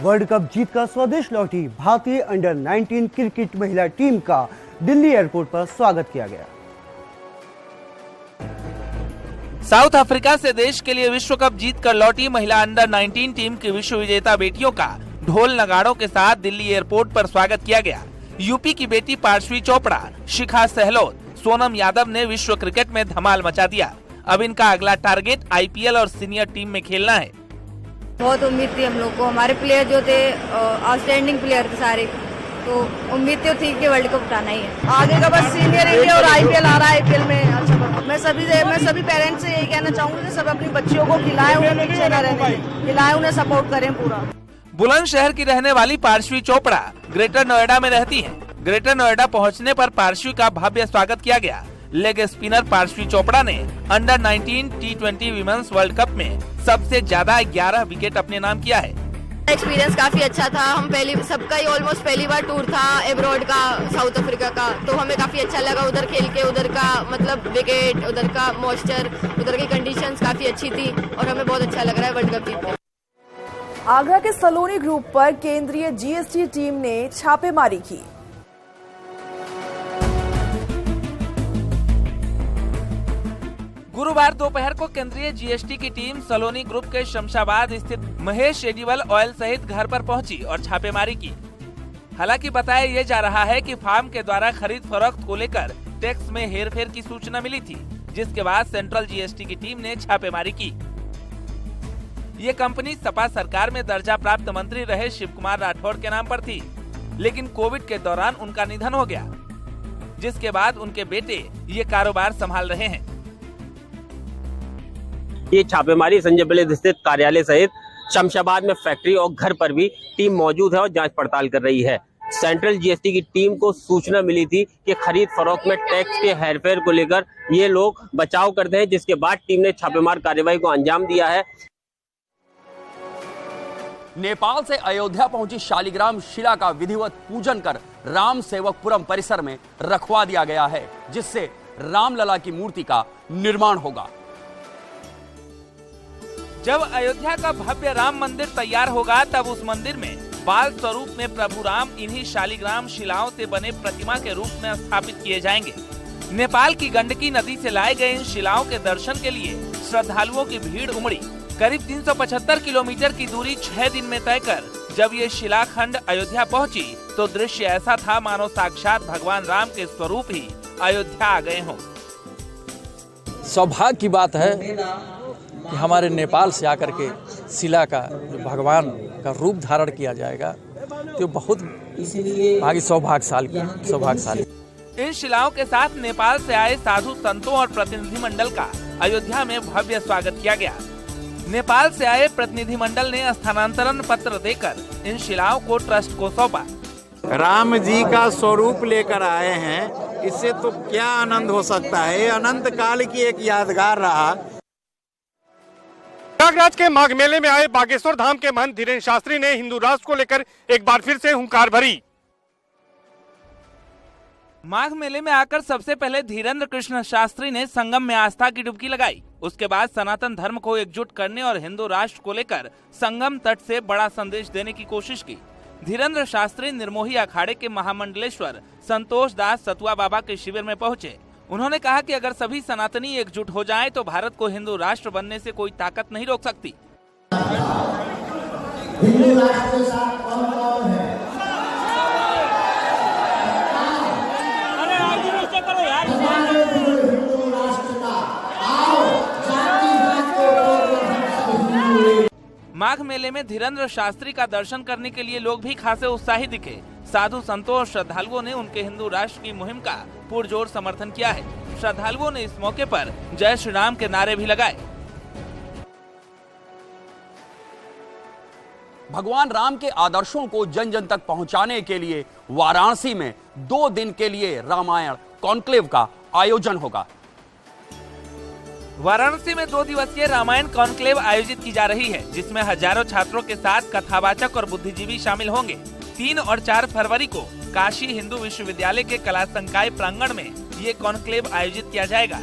World cup जीतकर स्वदेश लौटी भारतीय अंडर 19 क्रिकेट महिला टीम का दिल्ली एयरपोर्ट पर स्वागत किया गया। साउथ अफ्रीका से देश के लिए विश्व कप जीतकर लौटी महिला अंडर 19 टीम की विश्व विजेता बेटियों का ढोल नगाड़ों के साथ दिल्ली एयरपोर्ट पर स्वागत किया गया। यूपी की बेटी पार्श्वी चोपड़ा, शिखा सहलोत, सोनम यादव ने विश्व क्रिकेट में धमाल मचा दिया। अब इनका अगला टारगेट आईपीएल और सीनियर टीम में खेलना है। बहुत उम्मीद थी हम लोग को, हमारे प्लेयर जो थे आउटस्टैंडिंग प्लेयर थे सारे, तो उम्मीद तो थी कि वर्ल्ड कप उठाना ही है। आगे का बस सीनियर इंडिया और आईपीएल आ रहा है। आईपीएल में अच्छा मैं सभी पेरेंट्स से यही कहना चाहूंगी कि सब अपनी बच्चियों को खिलाएं, उन्हें पीछे न रहने दें, खिलाएं, उन्हें सपोर्ट करें पूरा। बुलंदशहर की रहने वाली पार्श्वी चोपड़ा ग्रेटर नोएडा में रहती है। ग्रेटर नोएडा पहुंचने पर पार्श्वी का भव्य स्वागत किया गया। लेग स्पिनर पार्श्वी चोपड़ा ने under 19 T20 women's world cup में सबसे ज्यादा 11 विकेट अपने नाम किया है। एक्सपीरियंस काफी अच्छा था। हम सबका ही ऑलमोस्ट पहली बार टूर था एब्रॉड का, साउथ अफ्रीका का, तो हमें काफी अच्छा लगा उधर खेल के। उधर का मतलब विकेट, उधर का मॉइस्चर, उधर की कंडीशंस काफी अच्छी थी और हमें बहुत अच्छा लग रहा है वर्ल्ड कप जीतने। आगरा के सलोनी ग्रुप पर केंद्रीय जीएसटी टीम ने छापेमारी की। गुरुवार दोपहर को केंद्रीय जीएसटी की टीम सलोनी ग्रुप के शमशाबाद स्थित महेश एडिबल ऑयल सहित घर पर पहुंची और छापेमारी की। हालांकि बताया ये जा रहा है कि फार्म के द्वारा खरीद फरोख्त को लेकर टैक्स में हेरफेर की सूचना मिली थी, जिसके बाद सेंट्रल जीएसटी की टीम ने छापेमारी की। ये कंपनी सपा सरकार में दर्जा प्राप्त मंत्री रहे शिव कुमार राठौड़ के नाम पर थी, लेकिन कोविड के दौरान उनका निधन हो गया, जिसके बाद उनके बेटे ये कारोबार संभाल रहे हैं। ये छापेमारी संजय बलिद स्थित कार्यालय सहित शमशाबाद में फैक्ट्री और घर पर भी टीम मौजूद है और जांच पड़ताल कर रही है। सेंट्रल जीएसटी की टीम को सूचना मिली थी कि खरीद फरोख्त में टैक्स के हेरफेर को लेकर ये लोग बचाव करते हैं, जिसके बाद टीम ने छापेमार कार्रवाई को अंजाम दिया है। नेपाल से अयोध्या पहुंची शालिग्राम शिला का विधिवत पूजन कर राम सेवकपुरम परिसर में रखवा दिया गया है, जिससे रामलला की मूर्ति का निर्माण होगा। जब अयोध्या का भव्य राम मंदिर तैयार होगा, तब उस मंदिर में बाल स्वरूप में प्रभु राम इन्हीं शालिग्राम शिलाओं से बने प्रतिमा के रूप में स्थापित किए जाएंगे। नेपाल की गंडकी नदी से लाए गए इन शिलाओं के दर्शन के लिए श्रद्धालुओं की भीड़ उमड़ी। करीब 375 किलोमीटर की दूरी 6 दिन में तय कर जब ये शिलाखंड अयोध्या पहुंची, तो दृश्य ऐसा था मानो साक्षात भगवान राम के स्वरूप ही अयोध्या आ गए हों। सौभाग्य की बात है कि हमारे नेपाल से आकर के शिला का भगवान का रूप धारण किया जाएगा, तो बहुत सौभाग्यशाली। इन शिलाओं के साथ नेपाल से आए साधु संतों और प्रतिनिधिमंडल का अयोध्या में भव्य स्वागत किया गया। नेपाल से आए प्रतिनिधिमंडल ने स्थानांतरण पत्र देकर इन शिलाओं को ट्रस्ट को सौंपा। राम जी का स्वरूप लेकर आए हैं, इससे तो क्या आनंद हो सकता है। अनंत काल की एक यादगार रहा। प्रयागराज के माघ मेले में आए बागेश्वर धाम के महंत धीरेन्द्र शास्त्री ने हिंदू राष्ट्र को लेकर एक बार फिर से हुंकार भरी। माघ मेले में आकर सबसे पहले धीरेन्द्र कृष्ण शास्त्री ने संगम में आस्था की डुबकी लगाई। उसके बाद सनातन धर्म को एकजुट करने और हिंदू राष्ट्र को लेकर संगम तट से बड़ा संदेश देने की कोशिश की। धीरेन्द्र शास्त्री निर्मोही अखाड़े के महामंडलेश्वर संतोष दास सतुआ बाबा के शिविर में पहुंचे। उन्होंने कहा कि अगर सभी सनातनी एकजुट हो जाएं, तो भारत को हिंदू राष्ट्र बनने से कोई ताकत नहीं रोक सकती। हिंदू राष्ट्र के साथ कौन है? माघ मेले में धीरेन्द्र शास्त्री का दर्शन करने के लिए लोग भी खासे उत्साही दिखे। साधु संतों और श्रद्धालुओं ने उनके हिंदू राष्ट्र की मुहिम का पुरजोर समर्थन किया है। श्रद्धालुओं ने इस मौके पर जय श्री राम के नारे भी लगाए। भगवान राम के आदर्शों को जन जन तक पहुंचाने के लिए वाराणसी में 2 दिन के लिए रामायण कॉन्क्लेव का आयोजन होगा। वाराणसी में 2 दिवसीय रामायण कॉन्क्लेव आयोजित की जा रही है, जिसमें हजारों छात्रों के साथ कथावाचक और बुद्धिजीवी शामिल होंगे। 3 और 4 फरवरी को काशी हिंदू विश्वविद्यालय के कला संकाय प्रांगण में ये कॉन्क्लेव आयोजित किया जाएगा।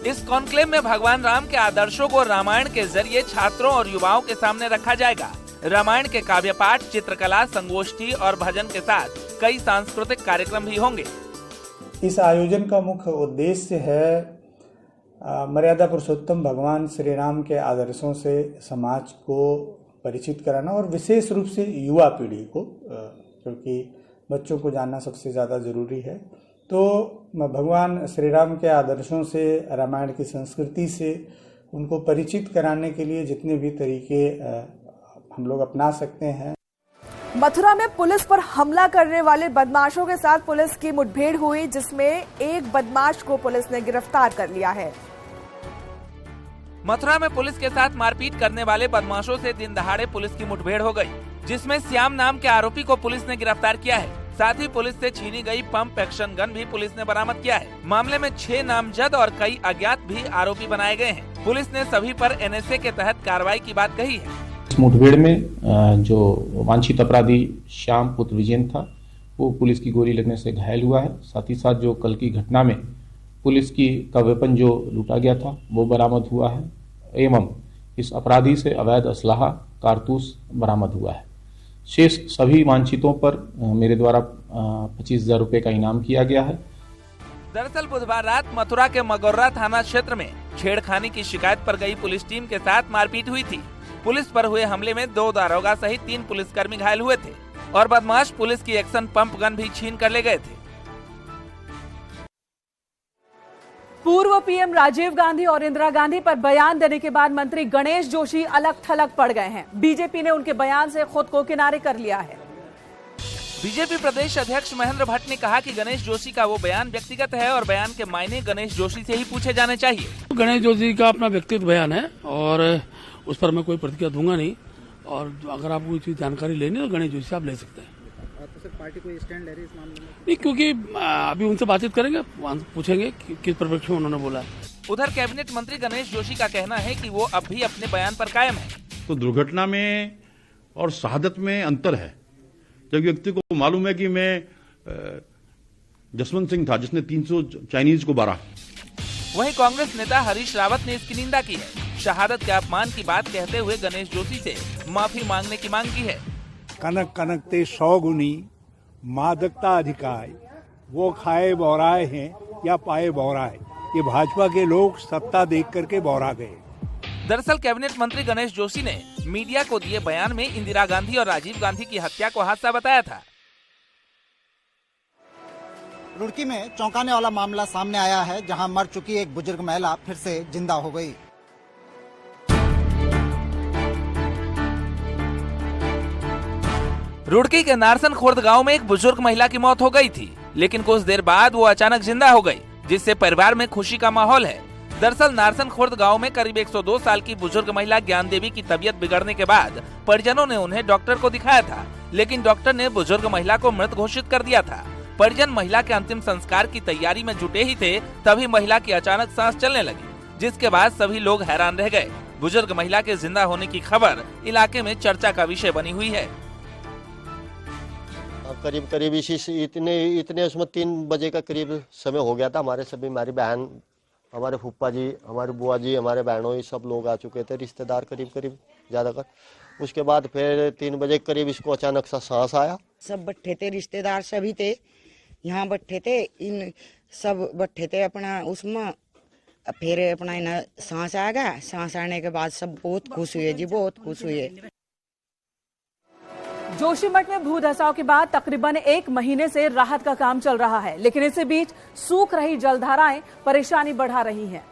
इस कॉन्क्लेव में भगवान राम के आदर्शों को रामायण के जरिए छात्रों और युवाओं के सामने रखा जाएगा। रामायण के काव्य पाठ, चित्रकला, संगोष्ठी और भजन के साथ कई सांस्कृतिक कार्यक्रम भी होंगे। इस आयोजन का मुख्य उद्देश्य है मर्यादा पुरुषोत्तम भगवान श्री राम के आदर्शों से समाज को परिचित कराना और विशेष रूप से युवा पीढ़ी को, क्योंकि बच्चों को जानना सबसे ज़्यादा ज़रूरी है। तो भगवान श्री राम के आदर्शों से, रामायण की संस्कृति से उनको परिचित कराने के लिए जितने भी तरीके हम लोग अपना सकते हैं। मथुरा में पुलिस पर हमला करने वाले बदमाशों के साथ पुलिस की मुठभेड़ हुई, जिसमें एक बदमाश को पुलिस ने गिरफ्तार कर लिया है। मथुरा में पुलिस के साथ मारपीट करने वाले बदमाशों से दिन दहाड़े पुलिस की मुठभेड़ हो गई, जिसमें श्याम नाम के आरोपी को पुलिस ने गिरफ्तार किया है। साथ ही पुलिस से छीनी गई पंप एक्शन गन भी पुलिस ने बरामद किया है। मामले में 6 नामजद और कई अज्ञात भी आरोपी बनाए गए हैं। पुलिस ने सभी पर NSA के तहत कार्रवाई की बात कही है। इस मुठभेड़ में जो वांछित अपराधी श्याम पुत्र विजयन था, वो पुलिस की गोली लगने से घायल हुआ है। साथ ही साथ जो कल की घटना में पुलिस का वेपन जो लूटा गया था वो बरामद हुआ है, एवं इस अपराधी से अवैध असलाहा कारतूस बरामद हुआ है। शेष सभी वांछितों पर मेरे द्वारा 25,000 रुपए का इनाम किया गया है। दरअसल बुधवार रात मथुरा के मगोर्रा थाना क्षेत्र में छेड़खानी की शिकायत पर गई पुलिस टीम के साथ मारपीट हुई थी। पुलिस पर हुए हमले में 2 दारोगा सहित 3 पुलिसकर्मी घायल हुए थे और बदमाश पुलिस की एक्शन पंप गन भी छीन कर ले गए थे। पूर्व पीएम राजीव गांधी और इंदिरा गांधी पर बयान देने के बाद मंत्री गणेश जोशी अलग थलग पड़ गए हैं। बीजेपी ने उनके बयान से खुद को किनारे कर लिया है। बीजेपी प्रदेश अध्यक्ष महेंद्र भट्ट ने कहा कि गणेश जोशी का वो बयान व्यक्तिगत है और बयान के मायने गणेश जोशी से ही पूछे जाने चाहिए। गणेश जोशी का अपना व्यक्तिगत बयान है और उस पर मैं कोई प्रतिक्रिया दूंगा नहीं, और अगर आपको कोई जानकारी लेनी तो गणेश जोशी से आप ले सकते हैं। तो सर पार्टी कोई स्टैंड ले रही है इस मामले में? नहीं, क्योंकि अभी उनसे बातचीत करेंगे, पूछेंगे किस परिप्रेक्ष्य में उन्होंने बोला है। उधर कैबिनेट मंत्री गणेश जोशी का कहना है कि वो अब भी अपने बयान पर कायम है। तो दुर्घटना में और शहादत में अंतर है। जब व्यक्ति को मालूम है कि मैं जसवंत सिंह था जिसने 300 चाइनीज को मारा। वहीं कांग्रेस नेता हरीश रावत ने इसकी निंदा की है। शहादत के अपमान की बात कहते हुए गणेश जोशी से माफी मांगने की मांग की है। कनक कनकते 100 गुनी मादकता अधिकाय, वो खाए बौराए हैं या पाए बौराए। ये भाजपा के लोग सत्ता देख करके बौरा गए। दरअसल कैबिनेट मंत्री गणेश जोशी ने मीडिया को दिए बयान में इंदिरा गांधी और राजीव गांधी की हत्या को हादसा बताया था। रुड़की में चौंकाने वाला मामला सामने आया है, जहां मर चुकी एक बुजुर्ग महिला फिर से जिंदा हो गई। रुड़की के नारसन खुर्द गांव में एक बुजुर्ग महिला की मौत हो गई थी, लेकिन कुछ देर बाद वो अचानक जिंदा हो गई, जिससे परिवार में खुशी का माहौल है। दरअसल नारसन खुर्द गांव में करीब 102 साल की बुजुर्ग महिला ज्ञान देवी की तबीयत बिगड़ने के बाद परिजनों ने उन्हें डॉक्टर को दिखाया था, लेकिन डॉक्टर ने बुजुर्ग महिला को मृत घोषित कर दिया था। परिजन महिला के अंतिम संस्कार की तैयारी में जुटे ही थे, तभी महिला की अचानक सांस चलने लगी, जिसके बाद सभी लोग हैरान रह गए। बुजुर्ग महिला के जिंदा होने की खबर इलाके में चर्चा का विषय बनी हुई है। करीब करीब इतने उसमें 3 बजे का करीब समय हो गया था। हमारी बहन, हमारे फूफा जी, हमारी बुआ जी, हमारे बहनों, ये सब लोग आ चुके थे, रिश्तेदार करीब ज्यादा कर। उसके बाद फिर 3 बजे करीब इसको अचानक सा सांस आया। सब बैठे थे, रिश्तेदार सभी थे, यहाँ बैठे थे, इन सब बैठे थे अपना उसमें। फिर अपना इन सांस आ गया। सांस आने के बाद सब बहुत खुश हुए जी, बहुत खुश हुए। जोशीमठ में भू धसाव के बाद तकरीबन 1 महीने से राहत का काम चल रहा है, लेकिन इसी बीच सूख रही जलधाराएं परेशानी बढ़ा रही हैं।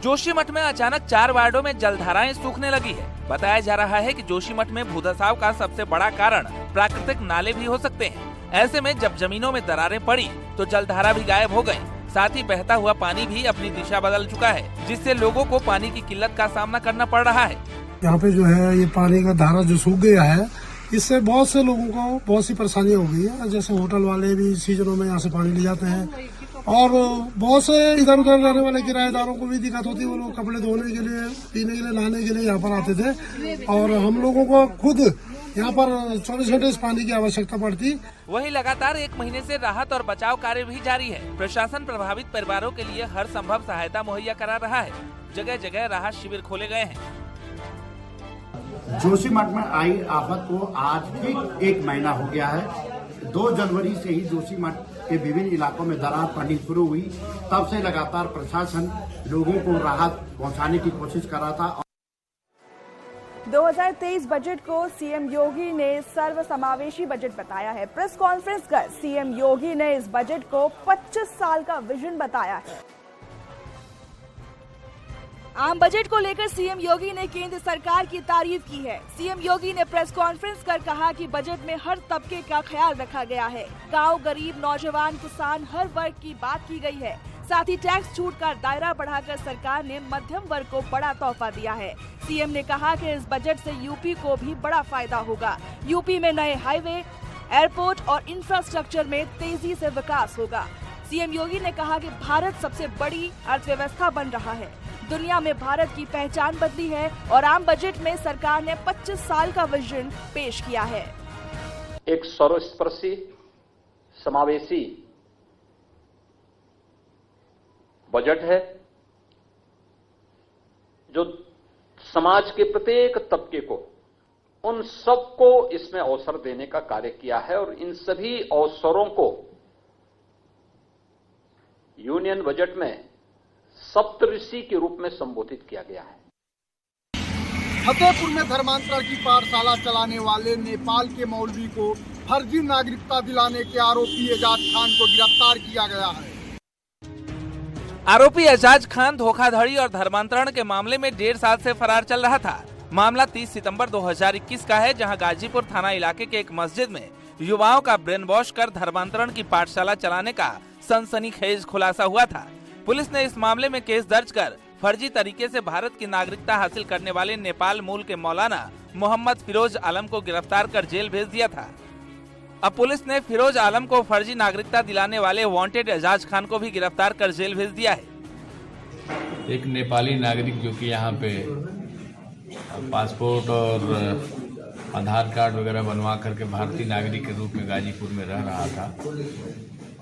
जोशीमठ में अचानक 4 वार्डों में जलधाराएं सूखने लगी है। बताया जा रहा है कि जोशीमठ में भूधसाव का सबसे बड़ा कारण प्राकृतिक नाले भी हो सकते हैं। ऐसे में जब जमीनों में दरारें पड़ी तो जलधारा भी गायब हो गयी। साथ ही बहता हुआ पानी भी अपनी दिशा बदल चुका है, जिससे लोगों को पानी की किल्लत का सामना करना पड़ रहा है। यहाँ पे जो है ये पानी का धारा जो सूख गया है, इससे बहुत से लोगों को बहुत सी परेशानियां हो गई है। जैसे होटल वाले भी सीजनों में यहाँ से पानी ले जाते हैं, और बहुत से इधर उधर रहने वाले किराएदारों को भी दिक्कत होती है। वो लोग कपड़े धोने के लिए, पीने के लिए, नहाने के लिए यहाँ पर आते थे, और हम लोगों को खुद यहाँ पर 24 घंटे इस पानी की आवश्यकता पड़ती। वहीं लगातार 1 महीने से राहत और बचाव कार्य भी जारी है। प्रशासन प्रभावित परिवारों के लिए हर संभव सहायता मुहैया करा रहा है। जगह जगह राहत शिविर खोले गए हैं। जोशीमठ में आई आफत को आज ठीक 1 महीना हो गया है। 2 जनवरी से ही जोशीमठ के विभिन्न इलाकों में दरार पड़नी शुरू हुई। तब से लगातार प्रशासन लोगों को राहत पहुंचाने की कोशिश कर रहा था। 2023 बजट को सीएम योगी ने सर्वसमावेशी बजट बताया है। प्रेस कॉन्फ्रेंस कर सीएम योगी ने इस बजट को 25 साल का विजन बताया है। आम बजट को लेकर सीएम योगी ने केंद्र सरकार की तारीफ की है। सीएम योगी ने प्रेस कॉन्फ्रेंस कर कहा कि बजट में हर तबके का ख्याल रखा गया है। गांव, गरीब, नौजवान, किसान, हर वर्ग की बात की गई है। साथ ही टैक्स छूट का दायरा बढ़ाकर सरकार ने मध्यम वर्ग को बड़ा तोहफा दिया है। सीएम ने कहा कि इस बजट से यूपी को भी बड़ा फायदा होगा। यूपी में नए हाईवे, एयरपोर्ट और इंफ्रास्ट्रक्चर में तेजी से विकास होगा। सीएम योगी ने कहा कि भारत सबसे बड़ी अर्थव्यवस्था बन रहा है। दुनिया में भारत की पहचान बदली है और आम बजट में सरकार ने 25 साल का विजन पेश किया है। एक सर्वस्पर्शी, समावेशी बजट है जो समाज के प्रत्येक तबके को, उन सबको इसमें अवसर देने का कार्य किया है और इन सभी अवसरों को यूनियन बजट में सप्तऋषि के रूप में संबोधित किया गया है। फतेहपुर में धर्मांतरण की पाठशाला चलाने वाले नेपाल के मौलवी को फर्जी नागरिकता दिलाने के आरोपी एजाज खान को गिरफ्तार किया गया है। आरोपी एजाज खान धोखाधड़ी और धर्मांतरण के मामले में 1.5 साल से फरार चल रहा था। मामला 30 सितंबर 2021 का है, जहां गाजीपुर थाना इलाके के एक मस्जिद में युवाओं का ब्रेन वॉश कर धर्मांतरण की पाठशाला चलाने का सनसनीखेज खुलासा हुआ था। पुलिस ने इस मामले में केस दर्ज कर फर्जी तरीके से भारत की नागरिकता हासिल करने वाले नेपाल मूल के मौलाना मोहम्मद फिरोज आलम को गिरफ्तार कर जेल भेज दिया था। अब पुलिस ने फिरोज आलम को फर्जी नागरिकता दिलाने वाले वांटेड एजाज खान को भी गिरफ्तार कर जेल भेज दिया है। एक नेपाली नागरिक जो कि यहाँ पे पासपोर्ट और आधार कार्ड वगैरह बनवा करके भारतीय नागरिक के रूप में गाजीपुर में रह रहा था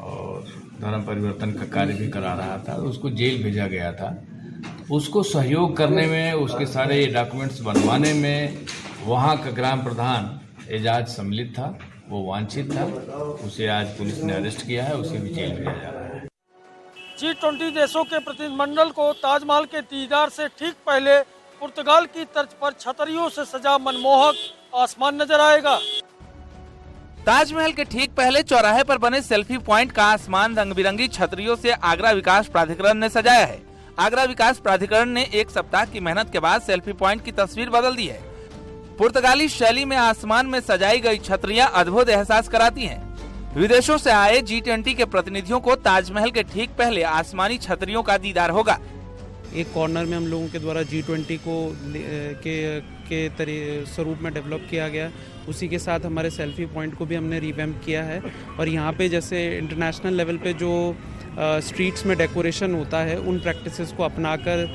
और धर्म परिवर्तन का कार्य भी करा रहा था, उसको जेल भेजा गया था। उसको सहयोग करने में, उसके सारे डॉक्यूमेंट्स बनवाने में वहाँ का ग्राम प्रधान एजाज सम्मिलित था, वो वांछित था। उसे आज पुलिस ने अरेस्ट किया है, उसे भी जेल भेजा जा रहा है। G20 देशों के प्रतिनिधिमंडल को ताजमहल के दीदार से ठीक पहले पुर्तगाल की तर्ज पर छतरियों से सजा मनमोहक आसमान नजर आएगा। ताजमहल के ठीक पहले चौराहे पर बने सेल्फी पॉइंट का आसमान रंग बिरंगी छतरियों से आगरा विकास प्राधिकरण ने सजाया है। आगरा विकास प्राधिकरण ने 1 सप्ताह की मेहनत के बाद सेल्फी पॉइंट की तस्वीर बदल दी है। पुर्तगाली शैली में आसमान में सजाई गई छतरियां अद्भुत एहसास कराती हैं। विदेशों से आए G20 के प्रतिनिधियों को ताजमहल के ठीक पहले आसमानी छतरियों का दीदार होगा। एक कॉर्नर में हम लोगों के द्वारा G20 को के स्वरूप में डेवलप किया गया। उसी के साथ हमारे सेल्फी पॉइंट को भी हमने रिवैम्प किया है और यहाँ पे जैसे इंटरनेशनल लेवल पे जो स्ट्रीट्स में डेकोरेशन होता है, उन प्रैक्टिसेस को अपनाकर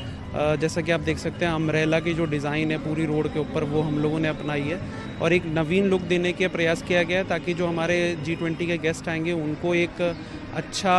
जैसा कि आप देख सकते हैं अम्ब्रेला की जो डिज़ाइन है पूरी रोड के ऊपर, वो हम लोगों ने अपनाई है और एक नवीन लुक देने का प्रयास किया गया है ताकि जो हमारे G20 के गेस्ट आएंगे उनको एक अच्छा